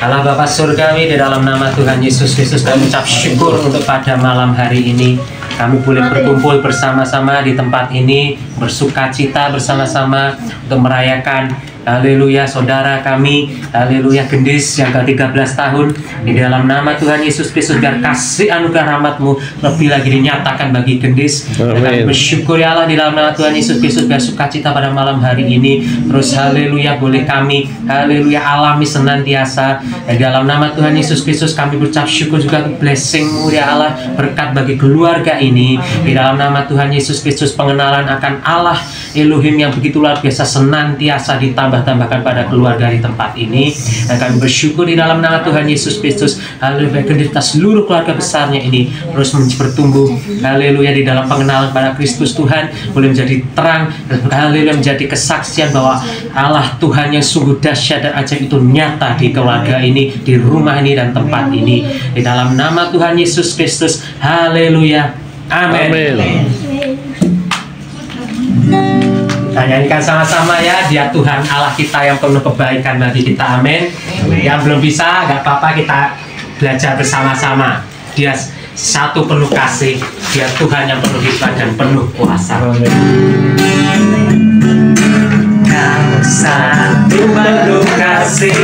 Allah Bapa Surgawi, di dalam nama Tuhan Yesus Kristus kami ucap syukur untuk pada malam hari ini. Kami boleh berkumpul bersama-sama di tempat ini, bersuka cita bersama-sama untuk merayakan haleluya saudara kami, haleluya gendis yang ke-13 tahun. Di dalam nama Tuhan Yesus Kristus, biar kasih anugerah rahmat-Mu lebih lagi dinyatakan bagi gendis. Dan kami bersyukur ya Allah di dalam nama Tuhan Yesus Kristus, biar sukacita pada malam hari ini terus haleluya boleh kami haleluya alami senantiasa. Di dalam nama Tuhan Yesus Kristus kami berucap syukur juga blessing-Mu ya Allah, berkat bagi keluarga ini. Di dalam nama Tuhan Yesus Kristus, pengenalan akan Allah Elohim yang begitu luar biasa senantiasa ditambahkan pada keluarga di tempat ini. Dan kami bersyukur di dalam nama Tuhan Yesus Kristus, haleluya, kita seluruh keluarga besarnya ini terus bertumbuh haleluya di dalam pengenalan pada Kristus Tuhan, boleh menjadi terang, haleluya, menjadi kesaksian bahwa Allah Tuhan yang sungguh dahsyat dan ajaib itu nyata di keluarga ini, di rumah ini dan tempat ini. Di dalam nama Tuhan Yesus Kristus, haleluya, amin. Kita nyanyikan sama-sama ya, Dia Tuhan Allah kita yang penuh kebaikan bagi kita, amin. Yang belum bisa, gak apa-apa, kita belajar bersama-sama. Dia satu penuh kasih, Dia Tuhan yang penuh hikmat dan penuh kuasa. Kau satu penuh kasih,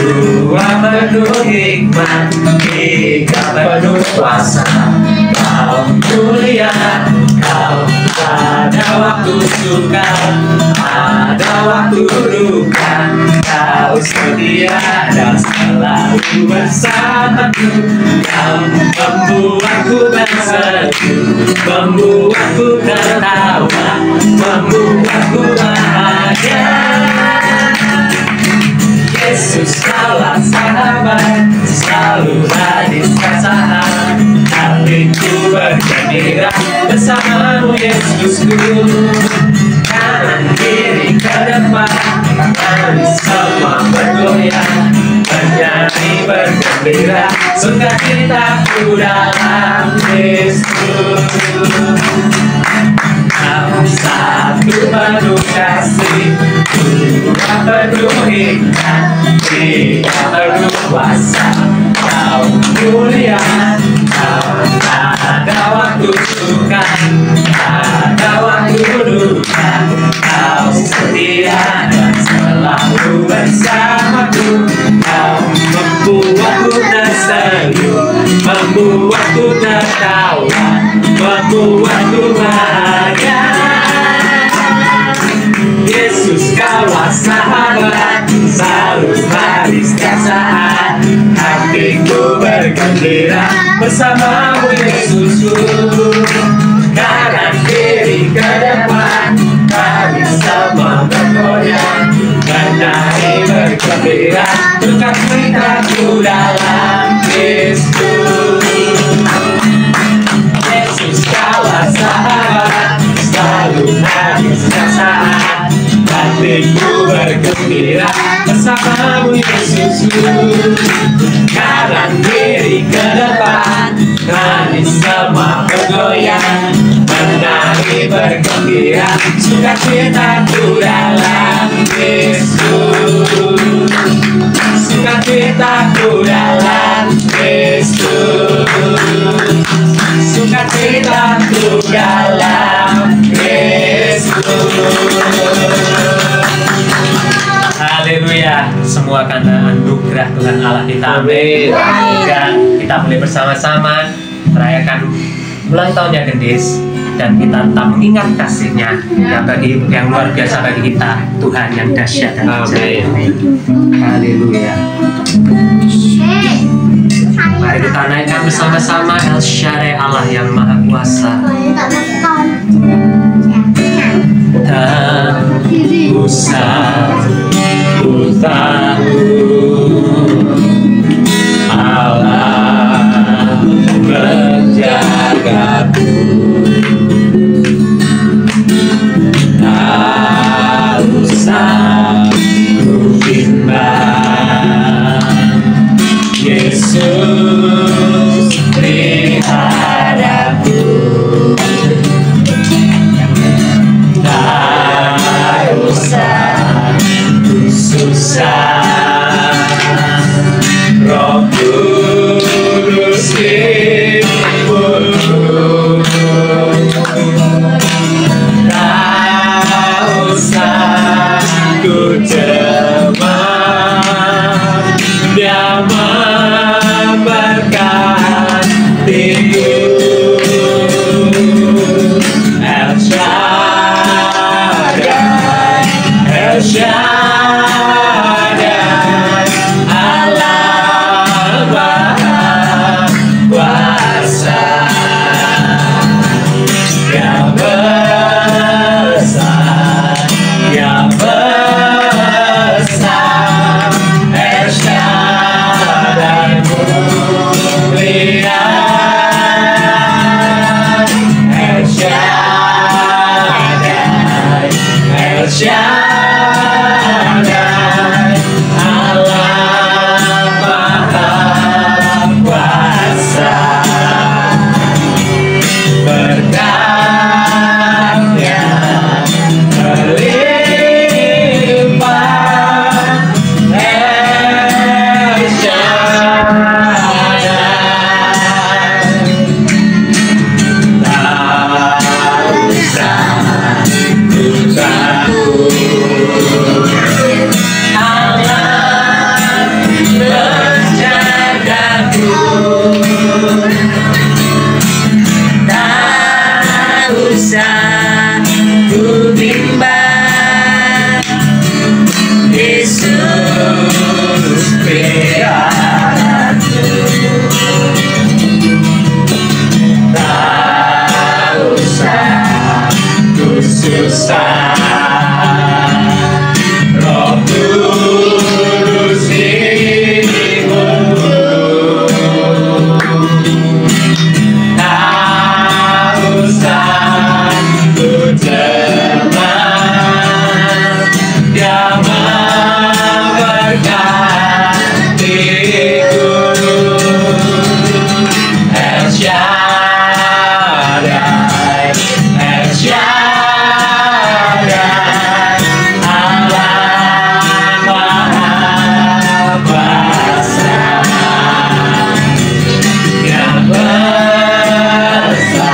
dua penuh hikmat, tiga penuh kuasa. Kau mulia, Kau pada waktu suka, ada waktu duka, Kau setia dan selalu bersamaku. Kau membuatku berseru, membuatku tertawa, membuatku bahagia. Yesus Kaulah sahabat, selalu hadir saat hatiku bergembira bersamamu Yesusku. Kanan kiri ke depan, kami semua bergoyang, bernyanyi bergembira, sukacitaku dalam Yesus. Kau satu penuh kasih, dua penuh hikmat, tiga penuh kuasa. Kau mulia, Kau ada waktu suka, ada waktu duka, Kau setia dan selalu bersamaku. Kau membuatku tersenyum, membuatku tertawa, membuatku bahagia. Yesus Kaulah sahabat, selalu hadir setiap saat hatiku bergembira bersamamu Yesusku. Kanan kiri ke depan, kami semua bergoyang, bernyanyi bergembira, sukacitaku dalam Kristus. Yesus Kaulah sahabat, selalu hadir setiap saat hatiku bergembira bersamamu Yesusku. Kanan kiri ke depan, kami semua bergoyang, bernyanyi bergembira, sukacitaku dalam Yesus. Sukacitaku dalam Yesus, sukacitaku dalam Yesus. Haleluya, semua karena anugerah Tuhan Allah kita, amin. Dan kita boleh bersama-sama merayakan ulang tahunnya gendis, dan kita tetap mengingat kasih-Nya yang luar biasa bagi kita, Tuhan yang dahsyat dan ajaib. Haleluya. Mari kita naikkan bersama-sama El Shaddai, Allah yang Maha Kuasa. Tak usah ku tahu Allah menjagaku, tak usah ku bimbang. Yesus di hadapanku, usah ku bimbang, Yesus peliharaku. Tak usah ku susah, Roh Kudus mengurut. Tak usah ku cemas, Dia memberkatiku. El Shaddai, El Shaddai, Allah Maha Kuasa, Dia besar,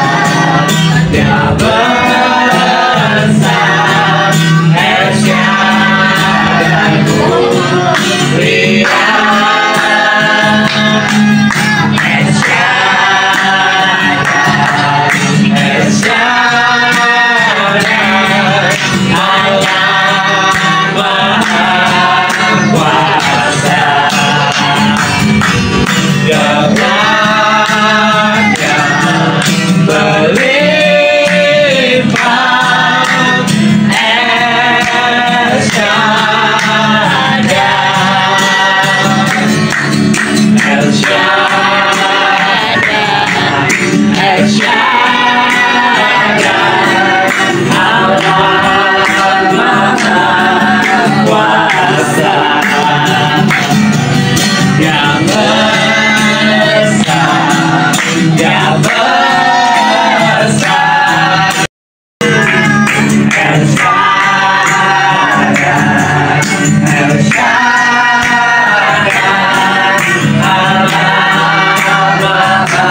Dia besar, El Shaddai mulia, El Shaddai, El Shaddai, Allah Maha Kuasa, dengannya berlimpah, El Shaddai, El Shaddai, El Shaddai, Allah Maha Kuasa, Dia besar, Dia besar, El Shaddai, El Shaddai, Allah Maha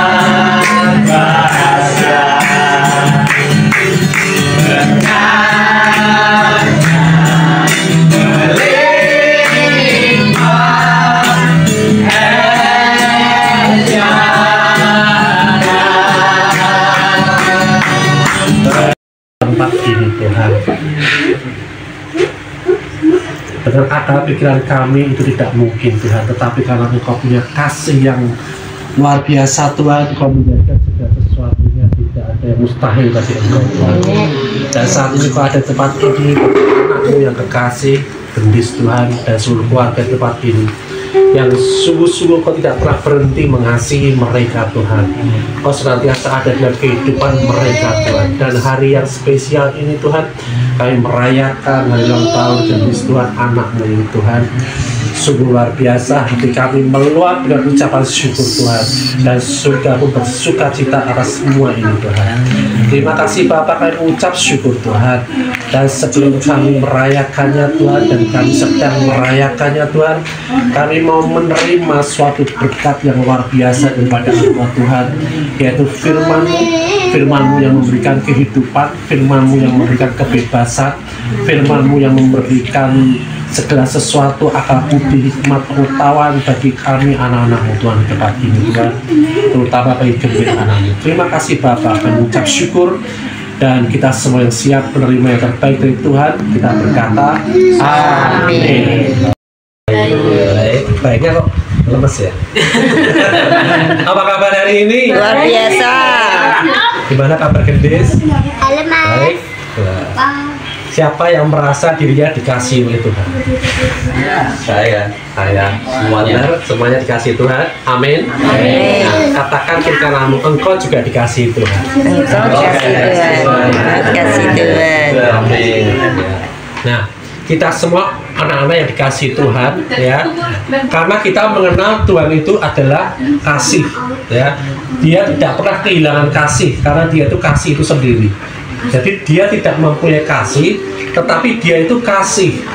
Kuasa, dengannya berlimpah, El Shaddai. Tempat ini Tuhan, dengan akal pikiran kami itu tidak mungkin Tuhan, tetapi karena Engkau punya kasih yang luar biasa Tuhan, Engkau menjadikan segala sesuatunya, tidak ada yang mustahil bagi Engkau Tuhan. Dan saat ini Engkau ada di tempat ini, anakmu yang kekasih, gendis Tuhan, dan seluruh keluarga di tempat ini, yang sungguh-sungguh Kau tidak pernah berhenti mengasihi mereka Tuhan. Kau senantiasa ada dalam kehidupan mereka Tuhan. Dan hari yang spesial ini Tuhan, kami merayakan hari ulang tahun gendis Tuhan, anakmu ini Tuhan. Sungguh luar biasa, hati kami meluap dengan ucapan syukur Tuhan, dan surga pun bersuka cita atas semua ini Tuhan. Terima kasih Bapak, kami mengucap syukur Tuhan. Dan sebelum kami merayakannya Tuhan, dan kami sedang merayakannya Tuhan, kami mau menerima suatu berkat yang luar biasa daripada Engkau Tuhan, yaitu firman-Mu, firman-Mu yang memberikan kehidupan, firman-Mu yang memberikan kebebasan, firman-Mu yang memberikan segala sesuatu, akal budi, hikmat, pengetahuan bagi kami anak-anak-Mu Tuhan di tempat ini Tuhan, terutama bagi gendis anak-Mu. Terima kasih Bapak, kami mengucap syukur, dan kita semua yang siap menerima yang terbaik dari Tuhan, kita berkata amin. Baiknya kok lemes ya. Apa kabar hari ini? Luar biasa. Gimana kabar gendis? Halo Mas. Baik. Siapa yang merasa dirinya dikasih oleh Tuhan? Saya. Semuanya dikasih Tuhan. Amin. Amin. Nah, katakan kiri kananmu, engkau juga dikasih Tuhan. Engkau dikasih Tuhan. Dikasih Tuhan. Amin. Nah, kita semua anak-anak yang dikasih Tuhan, ya, karena kita mengenal Tuhan itu adalah kasih, ya. Dia tidak pernah kehilangan kasih, karena Dia itu kasih itu sendiri. Jadi dia tidak mempunyai kasih, tetapi dia itu kasih.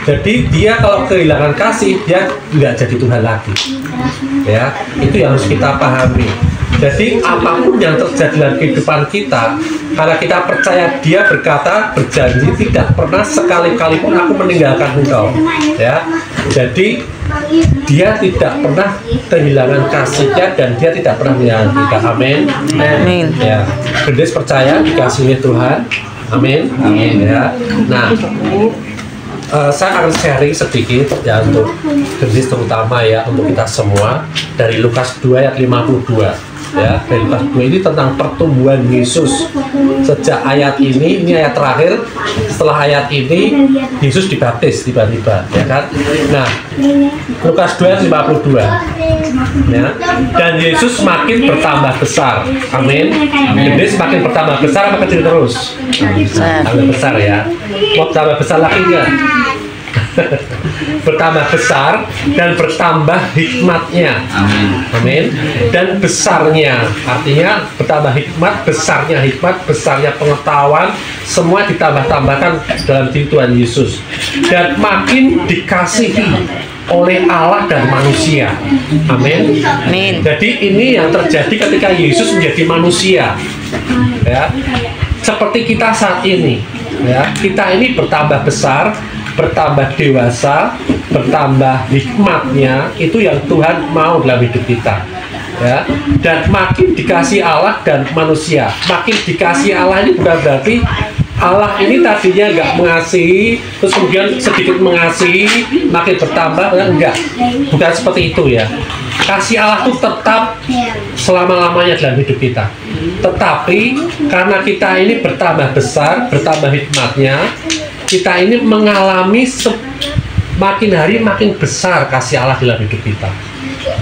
Jadi dia kalau kehilangan kasih, dia nggak jadi Tuhan lagi. Ya, itu yang harus kita pahami. Jadi apapun yang terjadi dalam kehidupan kita, karena kita percaya Dia berkata, berjanji tidak pernah sekali-kali pun aku meninggalkan engkau. Ya, jadi dia tidak pernah kehilangan kasihnya dan dia tidak pernah meninggalkan kita. Amin. Amin. Ya, Gendis percaya dikasihi Tuhan. Amin. Amin. Ya. Nah, saya akan sharing sedikit ya untuk Gendis terutama ya, untuk kita semua dari Lukas 2 ayat 52. Ya, dari Lukas 2 ini tentang pertumbuhan Yesus. Sejak ayat ini ayat terakhir, setelah ayat ini Yesus dibaptis tiba-tiba, ya kan? Nah, Lukas 2 ayat 52. Ya. Dan Yesus makin bertambah besar. Amin. Gendis semakin bertambah besar apa kecil terus? Tambah besar ya. Mau tambah besar lagi enggak? Bertambah besar dan bertambah hikmatnya. Amin. Dan besarnya, artinya bertambah hikmat, besarnya pengetahuan, semua ditambah-tambahkan dalam diri Tuhan Yesus. Dan makin dikasihi oleh Allah dan manusia. Amin. Amin. Jadi ini yang terjadi ketika Yesus menjadi manusia. Ya. Seperti kita saat ini, ya. Kita ini bertambah besar, bertambah dewasa, bertambah hikmatnya, itu yang Tuhan mau dalam hidup kita, ya. Dan makin dikasih Allah dan manusia. Makin dikasih Allah ini bukan berarti Allah ini tadinya nggak mengasihi, terus kemudian sedikit mengasihi, makin bertambah, enggak. Bukan seperti itu ya. Kasih Allah itu tetap selama-lamanya dalam hidup kita. Tetapi karena kita ini bertambah besar, bertambah hikmatnya, kita ini mengalami makin hari makin besar kasih Allah dalam hidup kita.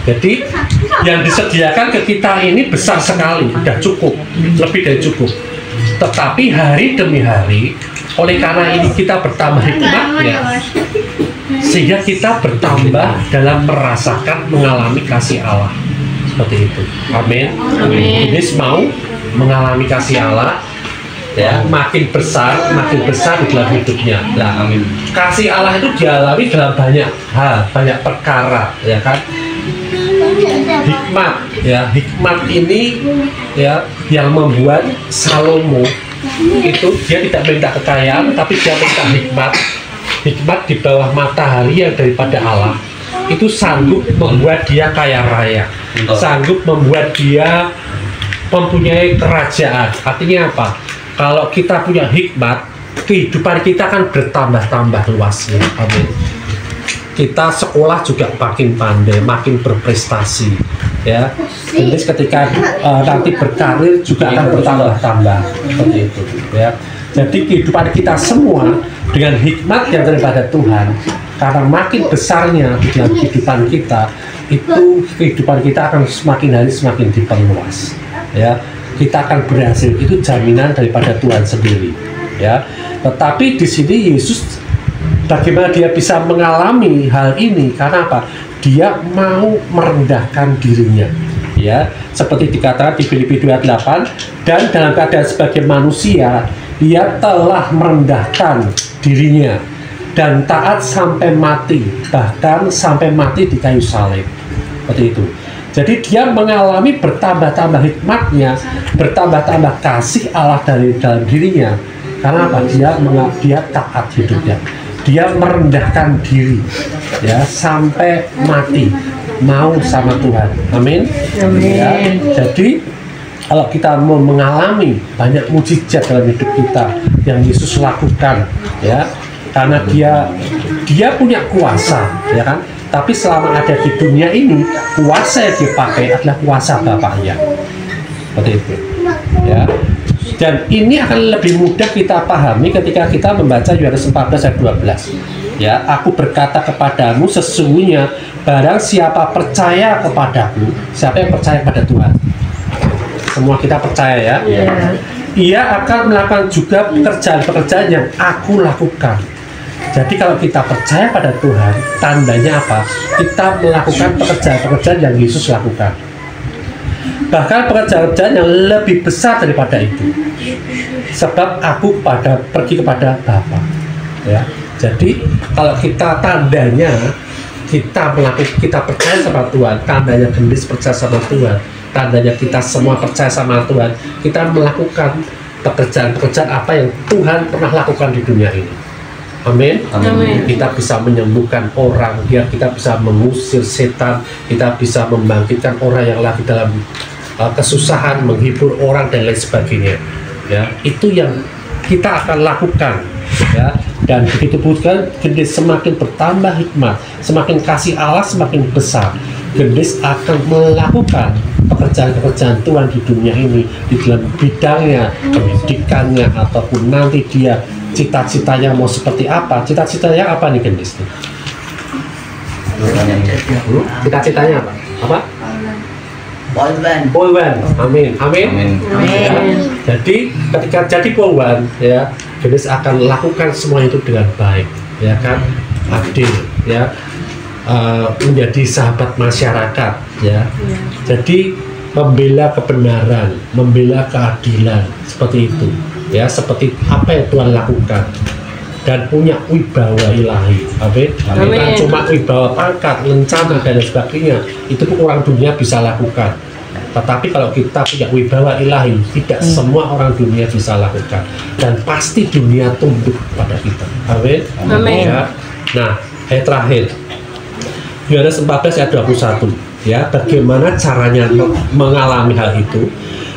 Jadi yang disediakan ke kita ini besar sekali, sudah cukup, lebih dari cukup. Tetapi hari demi hari, oleh karena ini kita bertambah hikmatnya, sehingga kita bertambah dalam merasakan, mengalami kasih Allah. Seperti itu. Amin. Ini mau mengalami kasih Allah, ya, makin besar di dalam hidupnya. Nah, amin. Kasih Allah itu dialami dalam banyak hal, banyak perkara, ya kan? Hikmat, ya, hikmat ini ya yang membuat Salomo itu dia tidak minta kekayaan, tapi dia minta hikmat. Hikmat di bawah matahari yang daripada Allah itu sanggup membuat dia kaya raya, sanggup membuat dia mempunyai kerajaan. Artinya apa? Kalau kita punya hikmat, kehidupan kita akan bertambah-tambah luasnya. Amin. Kita sekolah juga makin pandai, makin berprestasi, ya. Jadi ketika nanti berkarir juga akan bertambah-tambah, seperti itu, ya. Jadi kehidupan kita semua dengan hikmat yang daripada Tuhan, karena makin besarnya dalam kehidupan kita, itu kehidupan kita akan semakin hari semakin diperluas, ya. Kita akan berhasil, itu jaminan daripada Tuhan sendiri, ya. Tetapi di sini Yesus bagaimana dia bisa mengalami hal ini? Karena apa? Dia mau merendahkan dirinya, ya. Seperti dikatakan di Filipi 2:8, dan dalam keadaan sebagai manusia, dia telah merendahkan dirinya dan taat sampai mati, bahkan sampai mati di kayu salib. Seperti itu. Jadi dia mengalami bertambah-tambah hikmatnya, bertambah-tambah kasih Allah dari dalam dirinya. Karena apa? Dia taat hidupnya. Dia merendahkan diri, ya, sampai mati, mau sama Tuhan. Amin. Amin. Ya, jadi kalau kita mau mengalami banyak mujizat dalam hidup kita yang Yesus lakukan, ya, karena dia punya kuasa, ya kan? Tapi selama ada di dunia ini, kuasa yang dipakai adalah kuasa Bapaknya. Seperti itu, ya. Dan ini akan lebih mudah kita pahami ketika kita membaca Yohanes 14 ayat 12. Ya, aku berkata kepadamu, sesungguhnya barang siapa percaya kepadaku, siapa yang percaya pada Tuhan? Semua kita percaya, ya. Yeah. Ia akan melakukan juga pekerjaan-pekerjaan yang aku lakukan. Jadi kalau kita percaya pada Tuhan, tandanya apa? Kita melakukan pekerjaan-pekerjaan yang Yesus lakukan. Bahkan pekerjaan-pekerjaan yang lebih besar daripada itu. Sebab aku pergi kepada Bapa. Ya. Jadi kalau kita tandanya kita percaya sama Tuhan, tandanya Gendis percaya sama Tuhan, tandanya kita semua percaya sama Tuhan, kita melakukan pekerjaan-pekerjaan apa yang Tuhan pernah lakukan di dunia ini. Amin. Amin. Kita bisa menyembuhkan orang, kita bisa mengusir setan, kita bisa membangkitkan orang yang lagi dalam kesusahan, menghibur orang dan lain sebagainya. Ya, itu yang kita akan lakukan. Ya, dan begitu bukan gendis semakin bertambah hikmat, semakin kasih Allah semakin besar. Gendis akan melakukan pekerjaan-pekerjaan Tuhan di dunia ini, di dalam bidangnya, pendidikannya, ataupun nanti dia cita-citanya mau seperti apa. Cita-citanya apa nih Gendis? Cita-citanya apa? Apa? Polwan. Amin. Amin. Ya, jadi ketika jadi polwan, ya, Gendis akan lakukan semua itu dengan baik, ya kan, adil, ya, menjadi sahabat masyarakat, ya. Jadi membela kebenaran, membela keadilan, seperti itu, ya, seperti apa yang Tuhan lakukan. Dan punya wibawa ilahi. Amin. Bukan cuma wibawa pangkat, lencana dan sebagainya. Itu pun orang dunia bisa lakukan. Tetapi kalau kita punya wibawa ilahi, tidak semua orang dunia bisa lakukan. Dan pasti dunia tunduk pada kita. Amin. Ya. Nah, ayat terakhir. Yohanes 14 ayat 21. Ya, bagaimana caranya mengalami hal itu?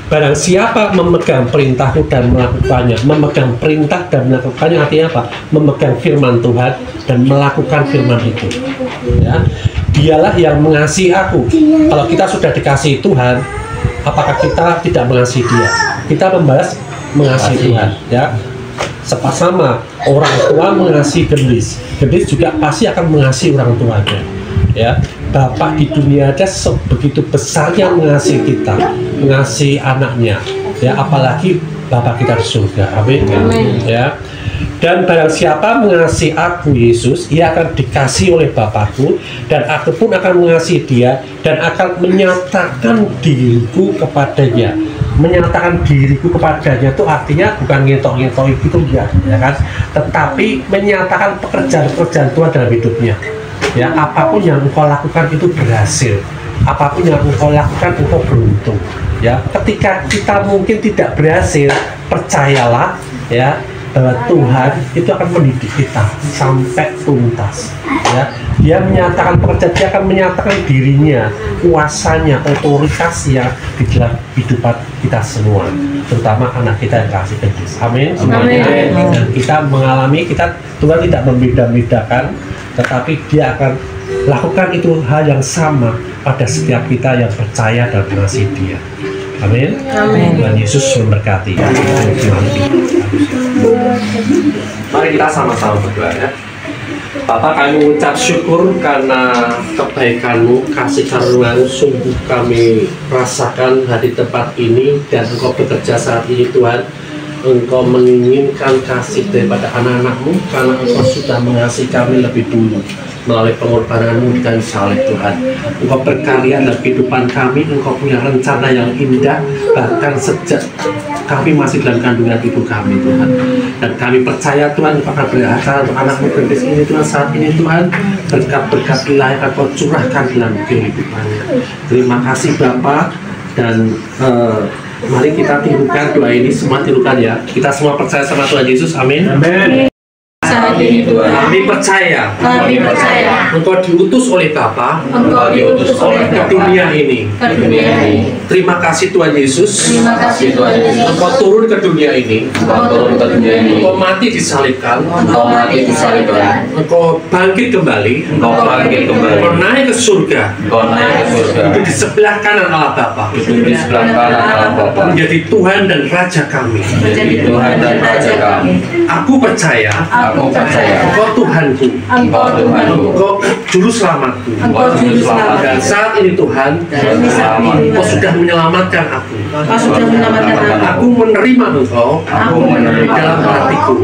Barang siapa memegang perintahku dan melakukannya, memegang perintah dan melakukannya artinya apa? Memegang firman Tuhan dan melakukan firman itu. Ya, dialah yang mengasihi aku. Kalau kita sudah dikasihi Tuhan, apakah kita tidak mengasihi Dia? Kita membalas mengasihi Tuhan. Ya, sama orang tua mengasihi gendis. Gendis juga pasti akan mengasihi orang tuanya. Ya, Bapak di dunia ada sebegitu besarnya mengasihi kita, mengasihi anaknya, ya, apalagi Bapak kita di surga. Amin. Ya, dan barang siapa mengasihi aku Yesus, ia akan dikasihi oleh Bapakku, dan aku pun akan mengasihi dia dan akan menyatakan diriku kepadanya. Menyatakan diriku kepadanya itu artinya bukan ngetok-ngetok gitu ya kan, tetapi menyatakan pekerjaan-pekerjaan Tuhan dalam hidupnya. Ya, apapun yang engkau lakukan itu berhasil, apapun yang engkau lakukan engkau beruntung. Ya, ketika kita mungkin tidak berhasil, percayalah, ya, bahwa Tuhan itu akan mendidik kita sampai tuntas. Ya, Dia menyatakan pekerjaan, Dia akan menyatakan dirinya, kuasanya, otoritasnya di dalam kehidupan kita semua, terutama anak kita yang kasih Gendis. Amin. Dan kita mengalami, Tuhan tidak membeda-bedakan, tetapi Dia akan lakukan itu hal yang sama pada setiap kita yang percaya dan mengasihi Dia. Amin. Tuhan Yesus memberkati. Mari kita sama-sama berdoa, ya. Bapak, kami mengucap syukur karena kebaikan-Mu, kasih karunia-Mu sungguh kami rasakan di tempat ini, dan Engkau bekerja saat ini Tuhan. Engkau menginginkan kasih daripada anak-anak-Mu karena Engkau sudah mengasihi kami lebih dulu melalui pengorbanan-Mu dan salib Tuhan. Engkau berkarya dalam kehidupan kami, Engkau punya rencana yang indah bahkan sejak kami masih dalam kandungan ibu kami Tuhan. Dan kami percaya Tuhan Engkau akan beracara untuk anak-Mu Gendis ini Tuhan saat ini Tuhan. Berkat-berkat ilahi akan Kau curahkan dalam kehidupannya. Terima kasih Bapa, dan mari kita tirukan doa ini, semua tirukan ya. Kita semua percaya sama Tuhan Yesus, amin. Amin. Saat ini Tuhan, Kami percaya Engkau diutus oleh Bapa ke dunia ini. Terima kasih Tuhan Yesus. Engkau turun ke dunia ini. Engkau mati disalibkan. Engkau bangkit kembali. Engkau naik ke surga. Itu di sebelah kanan Allah Bapa. Menjadi Tuhan dan Raja kami. Aku percaya Engkau Tuhanku, Engkau Juru Selamatku. Dan saat ini Tuhan, Engkau sudah menyelamatkan aku. Aku menerima Engkau dalam hatiku.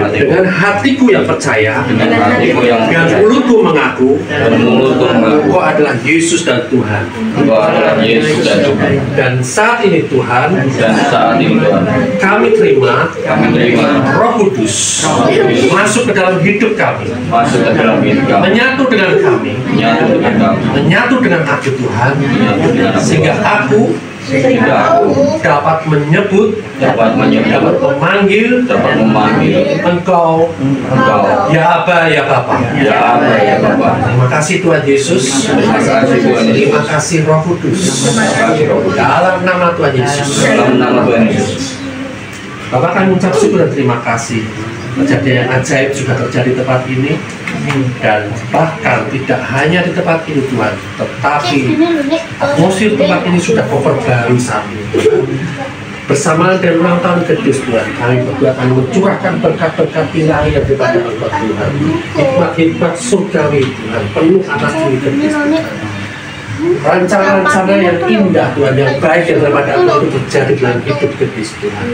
Dengan hatiku yang percaya, dengan mulutku mengaku Engkau adalah Yesus dan Tuhan. Dan saat ini Tuhan, kami terima Roh Kudus masuk ke dalam hidup kami, menyatu dengan kami, menyatu dengan aku Tuhan, sehingga aku dapat menyebut, dapat memanggil, Engkau, ya Aba, ya Bapa. Terima kasih Tuhan Yesus. Terima kasih Roh Kudus. Dalam nama Tuhan Yesus. Bapak akan mengucap syukur dan terima kasih. Kejadian yang ajaib juga terjadi di tempat ini, dan bahkan tidak hanya di tempat ini Tuhan, tetapi atmosfer tempat ini sudah perbarui saat ini Tuhan. Bersamaan dengan ulang tahun Kudus Tuhan, kami berdua akan mencurahkan berkat-berkat ilahi daripada Engkau Tuhan, hikmat-hikmat surgawi Tuhan, penuh atas diri Kudus Tuhan. Rencana-rencana yang indah Tuhan, yang baik yang daripada Engkau itu terjadi dalam hidup Kudus Tuhan.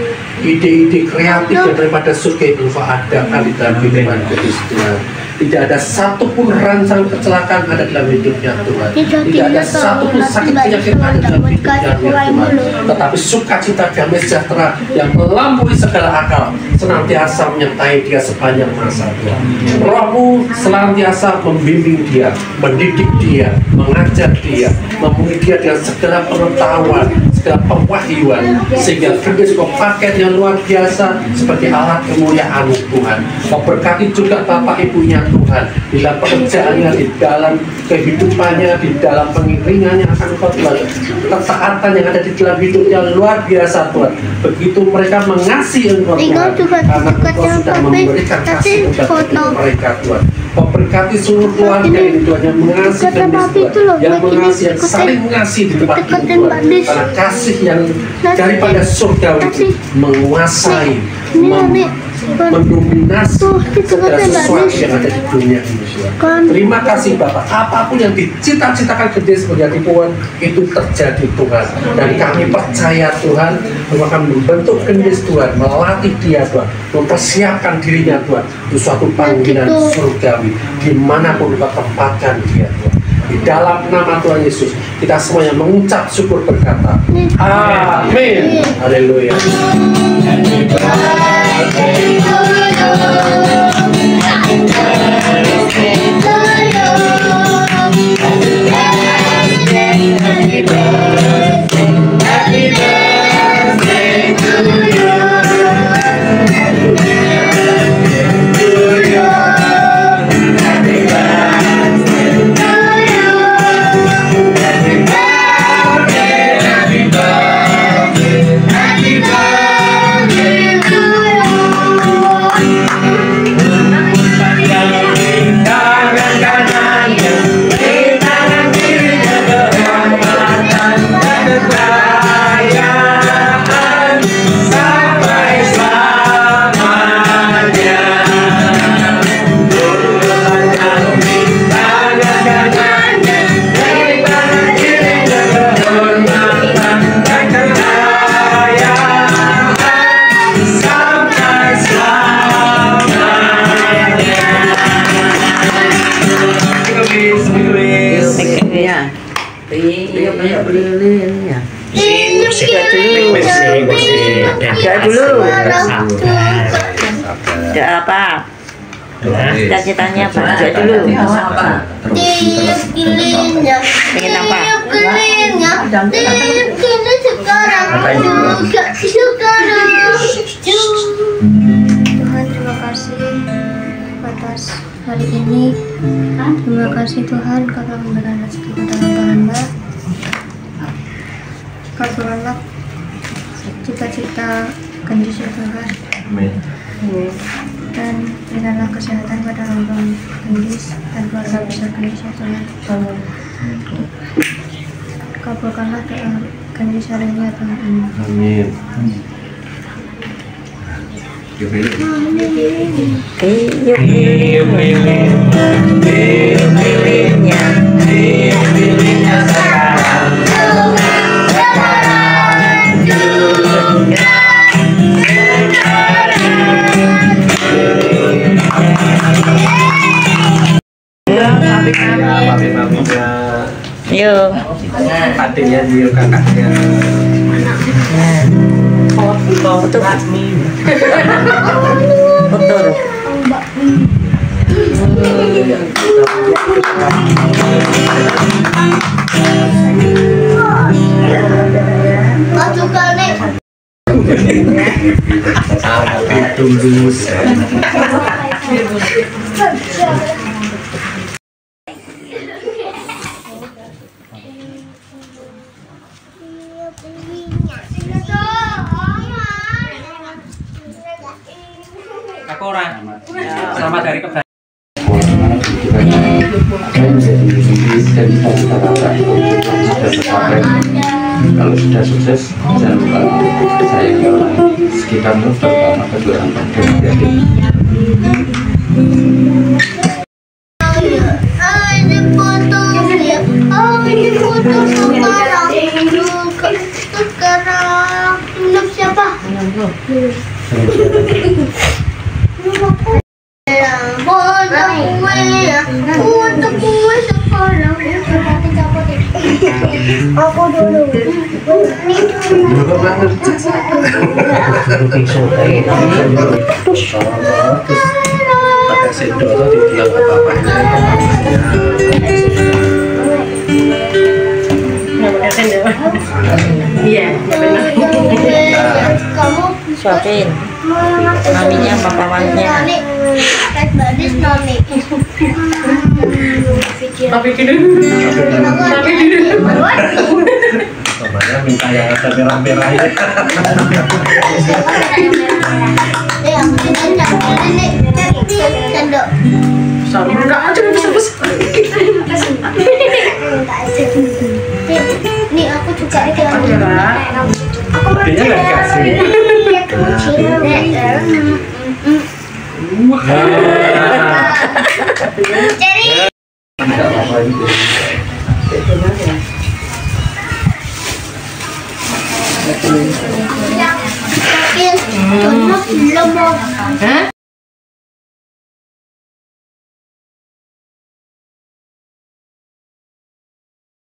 Ide-ide kreatif yang daripada surga yang Engkau adakan di dalam kehidupan Kudus Tuhan. Tidak ada satupun rancangan kecelakaan ada dalam hidupnya Tuhan. Tidak ada satupun sakit penyakit ada dalam hidupnya Tuhan. Tetapi sukacita damai sejahtera yang melampaui segala akal senantiasa menyertai dia sepanjang masa Tuhan. Roh-Mu senantiasa membimbing dia, mendidik dia, mengajar dia, memenuhi dia dengan segala pengetahuan, segala pewahyuan, sehingga Kristus Kau pakai yang luar biasa sebagai alat kemuliaan Tuhan. Kau berkati juga Bapak Ibunya Tuhan, di dalam pekerjaannya, di dalam kehidupannya, di dalam pengiringannya akan Kau Tuhan, ketaatan yang ada di dalam hidupnya luar biasa Tuhan. Begitu mereka mengasihi Engkau Tuhan, karena Engkau sudah memberikan kasih kepada mereka Tuhan. Kau berkati seluruh keluarga ini Tuhan, yang mengasihi Tuhan, yang mengasihi, yang saling mengasihi di tempat ini Tuhan, karena kasih yang daripada surgawi itu menguasai, mendominasi segala sesuatu yang ada di dunia ini Tuhan. Terima kasih Bapak, apapun yang dicita-citakan gede sebagai Tuhan itu terjadi Tuhan, dan kami percaya Tuhan Engkau akan membentuk gendis Tuhan, melatih dia Tuhan, mempersiapkan dirinya Tuhan untuk suatu panggilan surgawi dimanapun Engkau tempatkan dia Tuhan. Di dalam nama Tuhan Yesus kita semuanya mengucap syukur berkata amin. Haleluya. Ada apa? Cita-citanya apa? Aja dulu. Pengen apa? Tuhan, terima kasih atas hari ini. Terima kasih Tuhan karena memberikan rezeki kepada hamba-hamba. Kabulkanlah cita-cita Gendis ya Tuhan. Amin. Dan berikanlah kesehatan pada hamba Gendis dan keluarga besar Gendis ya Tuhan. Kabulkanlah doa Gendis hari ini ya Tuhan. Amin. Yuk. Adiknya dia, kakaknya. Betul. Betul. hati tulus. Aku orang. Selamat hari kebahagiaan. Kalau sudah sukses, jangan lupa sayangi orang sekitarmu, terutama kedua orang tua. Aku dulu. Pakai sendok atau dibilang apa-apanya. Iya, Kamu suapin. Maminya, papawannya. Namanya minta yang ada merah-merahnya. Nih aku juga Dia nggak dikasih. Jadi